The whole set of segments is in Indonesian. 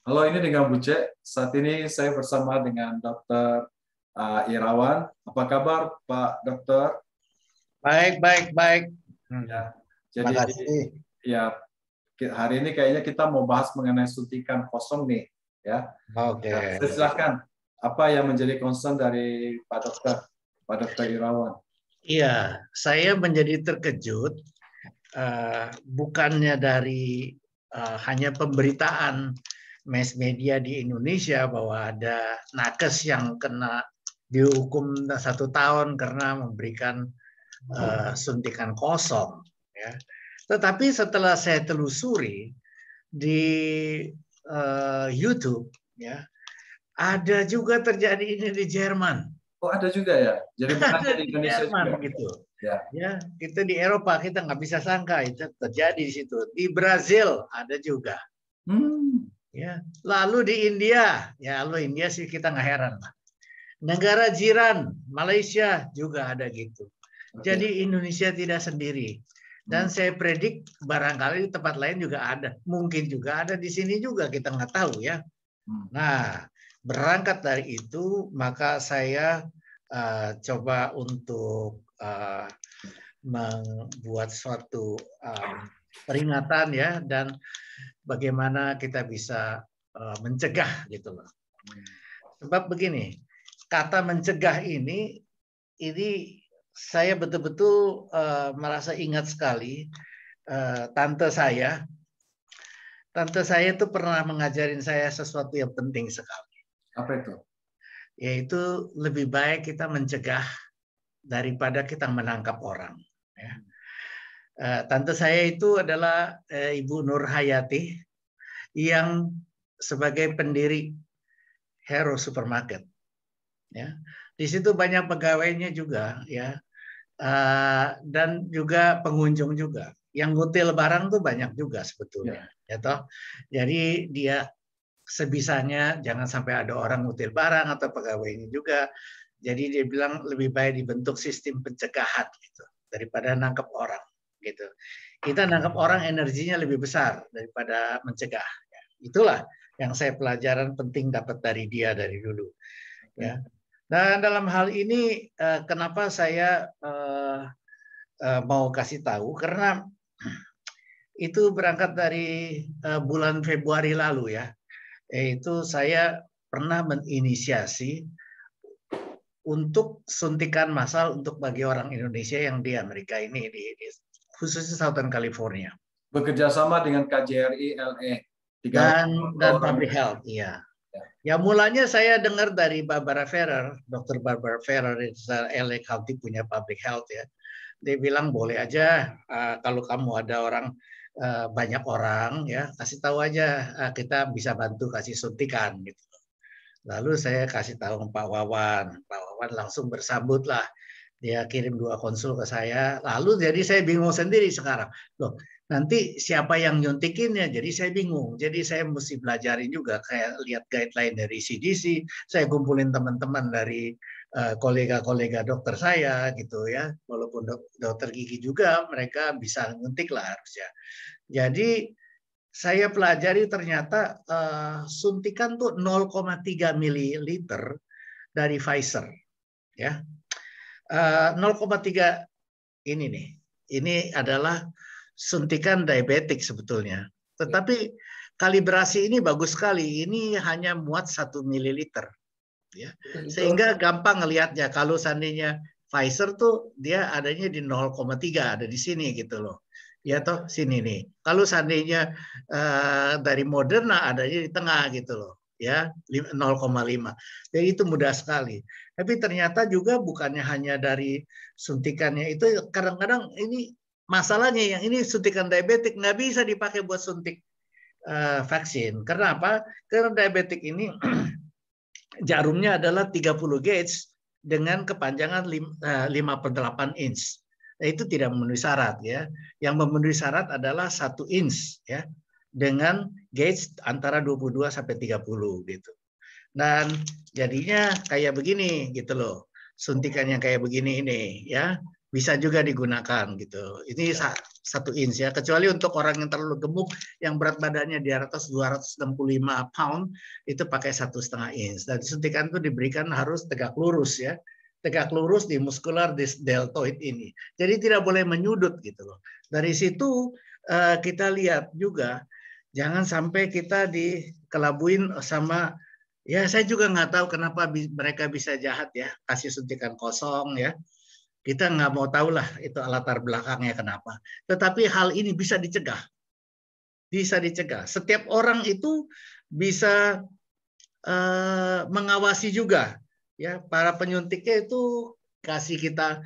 Halo, ini dengan Bu Cek. Saat ini saya bersama dengan Dr. Irawan. Apa kabar, Pak Dokter? Baik, baik, baik. Ya, Terima jadi kasih. ya hari ini kayaknya kita mau bahas mengenai suntikan kosong nih, ya. Oke. Ya, saya silakan. Apa yang menjadi concern dari Pak Dokter Irawan? Iya, saya menjadi terkejut bukannya dari hanya pemberitaan mass media di Indonesia bahwa ada nakes yang kena dihukum 1 tahun karena memberikan suntikan kosong, ya. Tetapi setelah saya telusuri di YouTube, ya, ada juga terjadi ini di Jerman. Oh, ada juga ya. Jadi bukan Ada di di Indonesia Jerman juga. gitu. Ya. Ya, kita di Eropa kita nggak bisa sangka itu terjadi di situ. Di Brazil ada juga. Ya, lalu di India, ya lalu India sih kita nggak heran lah. Negara jiran Malaysia juga ada gitu. Oke. Jadi Indonesia tidak sendiri. Dan saya predik barangkali di tempat lain juga ada. Mungkin juga ada di sini juga, kita nggak tahu ya. Nah, berangkat dari itu, maka saya coba untuk membuat suatu peringatan ya, dan bagaimana kita bisa mencegah gitu loh. Sebab begini, kata mencegah ini saya betul-betul merasa ingat sekali tante saya itu pernah mengajarin saya sesuatu yang penting sekali. Apa itu? Yaitu lebih baik kita mencegah daripada kita menangkap orang. Ya. Tante saya itu adalah Ibu Nur Hayati yang sebagai pendiri Hero Supermarket. Ya. Di situ banyak pegawainya juga, ya, dan juga pengunjung juga. Yang ngutil barang tuh banyak juga sebetulnya, ya toh. Jadi dia sebisanya jangan sampai ada orang ngutil barang atau pegawainya juga. Jadi dia bilang lebih baik dibentuk sistem pencegahan gitu daripada nangkep orang gitu. Kita nangkep orang energinya lebih besar daripada mencegah. Ya. Itulah yang saya pelajaran penting dapat dari dia dari dulu. Ya. Dan dalam hal ini kenapa saya mau kasih tahu, karena itu berangkat dari bulan Februari lalu ya. Yaitu saya pernah menginisiasi untuk suntikan massal untuk bagi orang Indonesia yang di Amerika ini, khususnya Southern California. Bekerja sama dengan KJRI LA. Dan Public Health, iya. Ya mulanya saya dengar dari Barbara Ferrer, Dr. Barbara Ferrer, LA County punya Public Health ya. Dia bilang boleh aja kalau kamu ada orang banyak orang ya, kasih tahu aja kita bisa bantu kasih suntikan gitu. Lalu saya kasih tahu Pak Wawan langsung bersambut lah. Dia kirim 2 konsul ke saya. Lalu jadi saya bingung sendiri sekarang. Loh, nanti siapa yang nyuntikinnya? Jadi saya bingung. Jadi saya mesti belajarin juga, kayak lihat guideline dari CDC. Saya kumpulin teman-teman dari kolega-kolega dokter saya gitu ya. Walaupun dokter gigi juga mereka bisa nyuntik lah harusnya. Jadi saya pelajari ternyata suntikan tuh 0,3 mililiter dari Pfizer ya. 0,3 ini nih. Ini adalah suntikan diabetik sebetulnya. Tetapi kalibrasi ini bagus sekali. Ini hanya muat 1 mililiter. Ya. Sehingga gampang ngelihatnya. Kalau seandainya Pfizer tuh dia adanya di 0,3, ada di sini gitu loh. Ya toh sini nih. Kalau seandainya dari Moderna adanya di tengah gitu loh. Ya 0,5. Jadi itu mudah sekali. Tapi ternyata juga bukannya hanya dari suntikannya itu, kadang-kadang ini masalahnya yang ini suntikan diabetik nggak bisa dipakai buat suntik vaksin. Karena apa? Karena diabetik ini jarumnya adalah 30 gauge dengan kepanjangan 5/8 inch. Nah, itu tidak memenuhi syarat ya. Yang memenuhi syarat adalah 1 inch ya, dengan gauge antara 22 sampai 30 gitu. Dan jadinya kayak begini gitu loh. Suntikan yang kayak begini ini ya bisa juga digunakan gitu. Ini 1 inch ya, kecuali untuk orang yang terlalu gemuk yang berat badannya di atas 265 pound itu pakai 1,5 inch. Dan suntikan itu diberikan harus tegak lurus ya, tegak lurus di muscular deltoid ini. Jadi tidak boleh menyudut gitu loh. Dari situ kita lihat juga jangan sampai kita dikelabuin sama, ya saya juga nggak tahu kenapa mereka bisa jahat ya, kasih suntikan kosong ya. Kita nggak mau tahu lah itu latar belakangnya kenapa. Tetapi hal ini bisa dicegah. Bisa dicegah. Setiap orang itu bisa mengawasi juga. Ya, para penyuntiknya itu kasih kita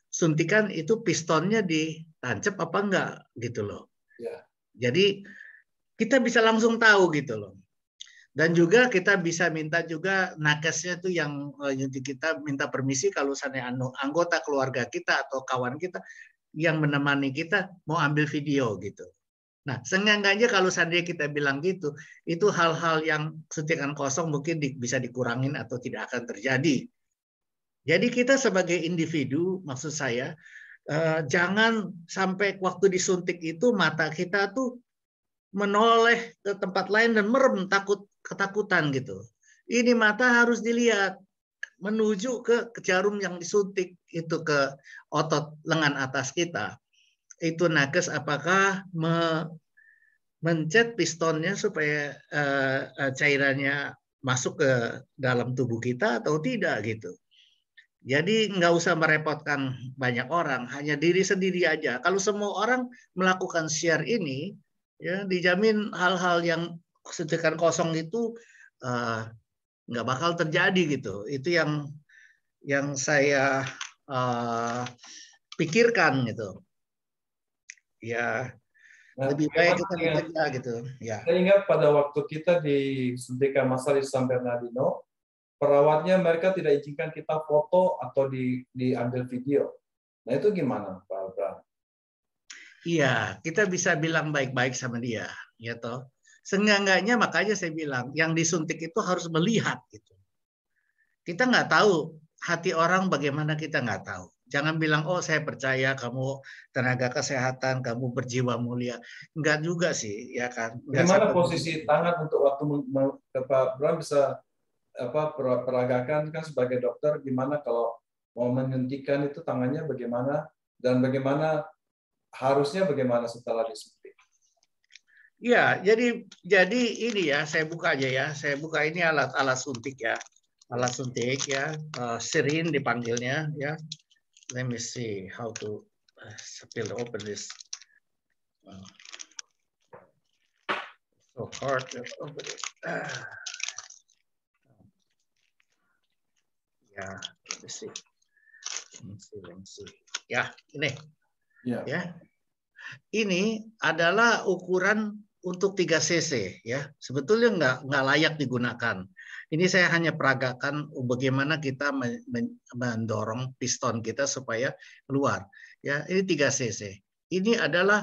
suntikan itu pistonnya ditancap apa enggak gitu loh. Ya. Jadi kita bisa langsung tahu gitu loh. Dan juga kita bisa minta juga nakesnya tuh yang nyuntik kita minta permisi kalau seandainya anggota keluarga kita atau kawan kita yang menemani kita mau ambil video gitu. Nah, seenggaknya kalau seandainya kita bilang gitu, itu hal-hal yang suntikan kosong mungkin bisa dikurangin atau tidak akan terjadi. Jadi kita sebagai individu, maksud saya, jangan sampai waktu disuntik itu mata kita tuh menoleh ke tempat lain dan merem ketakutan gitu. Ini mata harus dilihat menuju ke jarum yang disuntik itu ke otot lengan atas kita. Itu nakes apakah mencet pistonnya supaya cairannya masuk ke dalam tubuh kita atau tidak gitu. Jadi nggak usah merepotkan banyak orang, hanya diri sendiri aja. Kalau semua orang melakukan share ini, ya dijamin hal-hal yang suntikan kosong itu nggak bakal terjadi gitu. Itu yang saya pikirkan gitu. Ya lebih baik kita mencegah gitu. Ya. Saya ingat pada waktu kita disuntikan massal di San Bernardino, perawatnya mereka tidak izinkan kita foto atau diambil video. Nah itu gimana, Pak Bram? Iya, kita bisa bilang baik-baik sama dia, ya toh. Seenggak-enggaknya makanya saya bilang, yang disuntik itu harus melihat gitu. Kita nggak tahu hati orang bagaimana, kita nggak tahu. Jangan bilang, oh saya percaya kamu tenaga kesehatan, kamu berjiwa mulia. Enggak juga sih, ya kan. Bagaimana posisi tangan untuk waktu Pak Bram bisa peragakan kan sebagai dokter, gimana kalau mau menyuntikkan itu tangannya bagaimana dan bagaimana harusnya bagaimana setelah disuntik? Ya, jadi ini ya, saya buka aja ya. Saya buka ini alat suntik ya. Alat suntik ya, sirin dipanggilnya ya. Let me see how to open this. So hard to open it. Ya, let me see. Let me see. Ya, ini. Ya. Ini adalah ukuran untuk 3 cc ya. Sebetulnya nggak layak digunakan. Ini saya hanya peragakan bagaimana kita mendorong piston kita supaya keluar. Ya, ini 3 cc. Ini adalah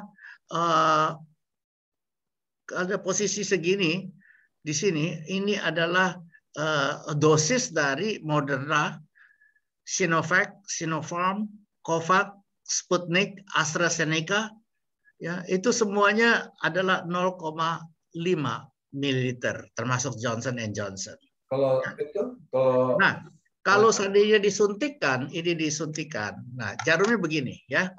ada posisi segini di sini. Ini adalah dosis dari Moderna, Sinovac, Sinopharm, Covax, Sputnik, AstraZeneca. Ya, itu semuanya adalah 0,5 ml, termasuk Johnson & Johnson. Nah, kalau seandainya disuntikkan, ini disuntikkan. Nah, jarumnya begini ya.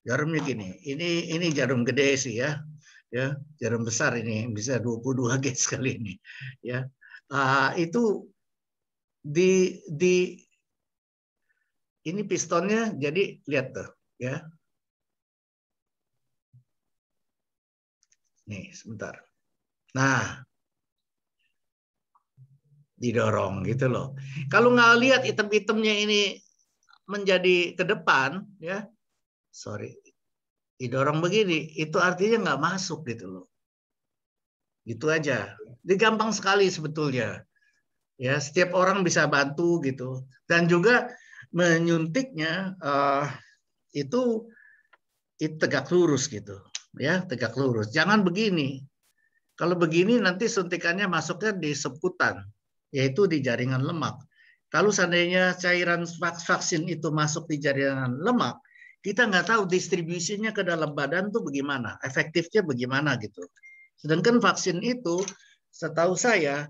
Jarumnya gini. Ini jarum gede sih ya. Ya, jarum besar ini bisa 22 gauge kali ini. Ya. Itu ini pistonnya, jadi lihat tuh ya. Nih, sebentar. Nah, didorong gitu loh. Kalau nggak lihat item-itemnya ini menjadi ke depan, ya, didorong begini, itu artinya nggak masuk gitu loh. Gitu aja. Ini gampang sekali sebetulnya. Ya, setiap orang bisa bantu gitu. Dan juga menyuntiknya itu tegak lurus gitu. Ya, tegak lurus. Jangan begini. Kalau begini nanti suntikannya masuknya di seputan, yaitu di jaringan lemak. Kalau seandainya cairan vaksin itu masuk di jaringan lemak, kita nggak tahu distribusinya ke dalam badan tuh bagaimana, efektifnya bagaimana gitu. Sedangkan vaksin itu, setahu saya,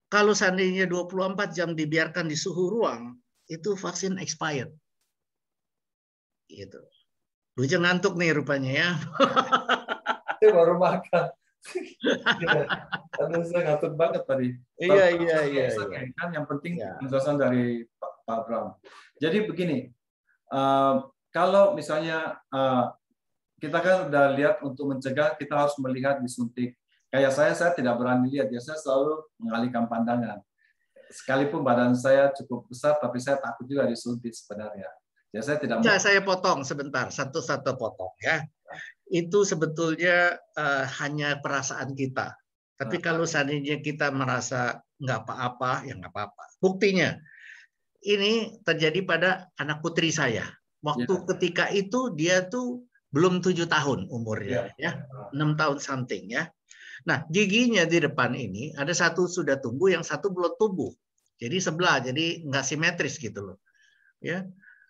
kalau seandainya 24 jam dibiarkan di suhu ruang, itu vaksin expired. Gitu. Bujang ngantuk nih rupanya ya. Saya baru makan. Aduh, saya ngantuk banget tadi. Iya, iya, iya. Kan yang penting Ya. penjelasan dari Pak Bram. Jadi begini, kalau misalnya kita kan udah lihat untuk mencegah, kita harus melihat disuntik. Kayak saya tidak berani lihat, ya saya selalu mengalihkan pandangan. Sekalipun badan saya cukup besar, tapi saya takut juga disuntik sebenarnya. Ya saya tidak mau. Saya potong sebentar, satu-satu potong ya. Itu sebetulnya hanya perasaan kita. Tapi kalau seandainya kita merasa nggak apa-apa, ya nggak apa-apa. Buktinya, ini terjadi pada anak putri saya. Waktu ketika itu dia tuh belum 7 tahun umurnya, ya 6 tahun something ya. Nah, giginya di depan ini ada satu sudah tumbuh, yang satu belum tumbuh. Jadi sebelah, jadi nggak simetris gitu loh. Ya,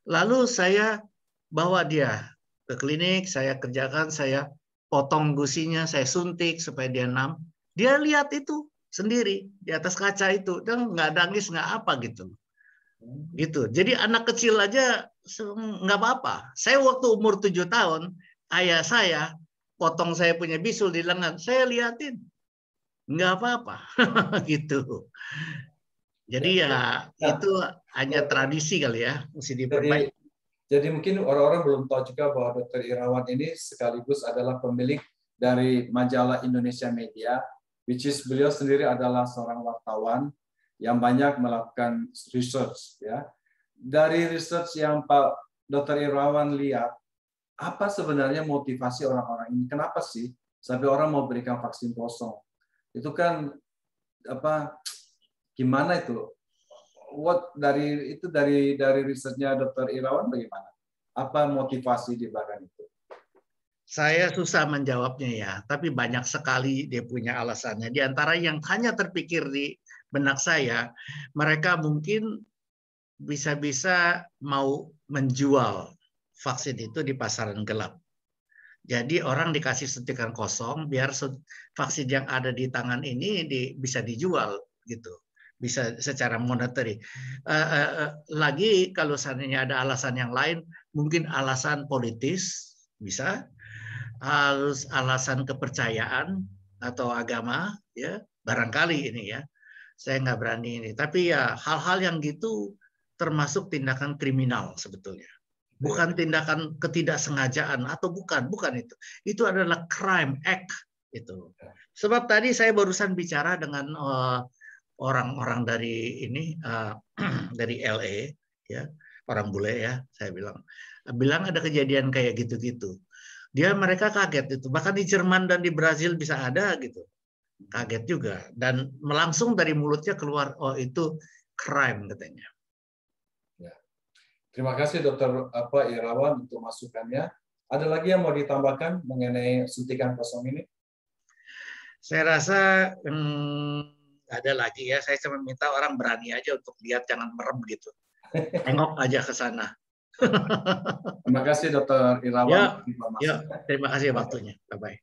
lalu saya bawa dia ke klinik, saya kerjakan, saya potong gusinya, saya suntik supaya dia enam. Dia lihat itu sendiri di atas kaca itu, dan nggak nangis nggak apa gitu. Gitu. Jadi anak kecil aja nggak apa-apa. Saya waktu umur 7 tahun, ayah saya potong saya punya bisul di lengan, saya liatin nggak apa-apa, gitu. Jadi ya itu hanya tradisi kali ya, mesti diperbaiki. Jadi mungkin orang-orang belum tahu juga bahwa Dr. Irawan ini sekaligus adalah pemilik dari majalah Indonesia Media, which is beliau sendiri adalah seorang wartawan yang banyak melakukan research. Ya. Dari research yang Pak Dr. Irawan lihat, apa sebenarnya motivasi orang-orang ini? Kenapa sih sampai orang mau berikan vaksin kosong? Itu kan apa? Gimana itu? Dari risetnya Dr. Irawan bagaimana? Apa motivasi di belakang itu? Saya susah menjawabnya ya, tapi banyak sekali dia punya alasannya. Di antara yang hanya terpikir di benak saya, mereka mungkin bisa-bisa mau menjual vaksin itu di pasaran gelap. Jadi orang dikasih suntikan kosong, biar vaksin yang ada di tangan ini bisa dijual gitu. Bisa secara monetary. Lagi kalau seandainya ada alasan yang lain, mungkin alasan politis bisa, harus alasan kepercayaan atau agama, ya barangkali ini ya. Saya nggak berani ini. Tapi ya hal-hal yang gitu termasuk tindakan kriminal sebetulnya. Bukan tindakan ketidaksengajaan atau bukan itu. Itu adalah crime act itu. Sebab tadi saya barusan bicara dengan orang-orang dari ini dari LA ya, orang bule ya, saya bilang ada kejadian kayak gitu-gitu. Mereka kaget itu. Bahkan di Jerman dan di Brazil bisa ada gitu. Kaget juga, dan langsung dari mulutnya keluar, oh itu crime katanya. Ya. Terima kasih Dr. Irawan untuk masukannya. Ada lagi yang mau ditambahkan mengenai suntikan kosong ini? Saya rasa ada lagi ya. Saya cuma minta orang berani aja untuk lihat, jangan merem gitu. Tengok aja ke sana. Terima kasih Dr. Irawan. Ya, terima kasih waktunya. Bye-bye.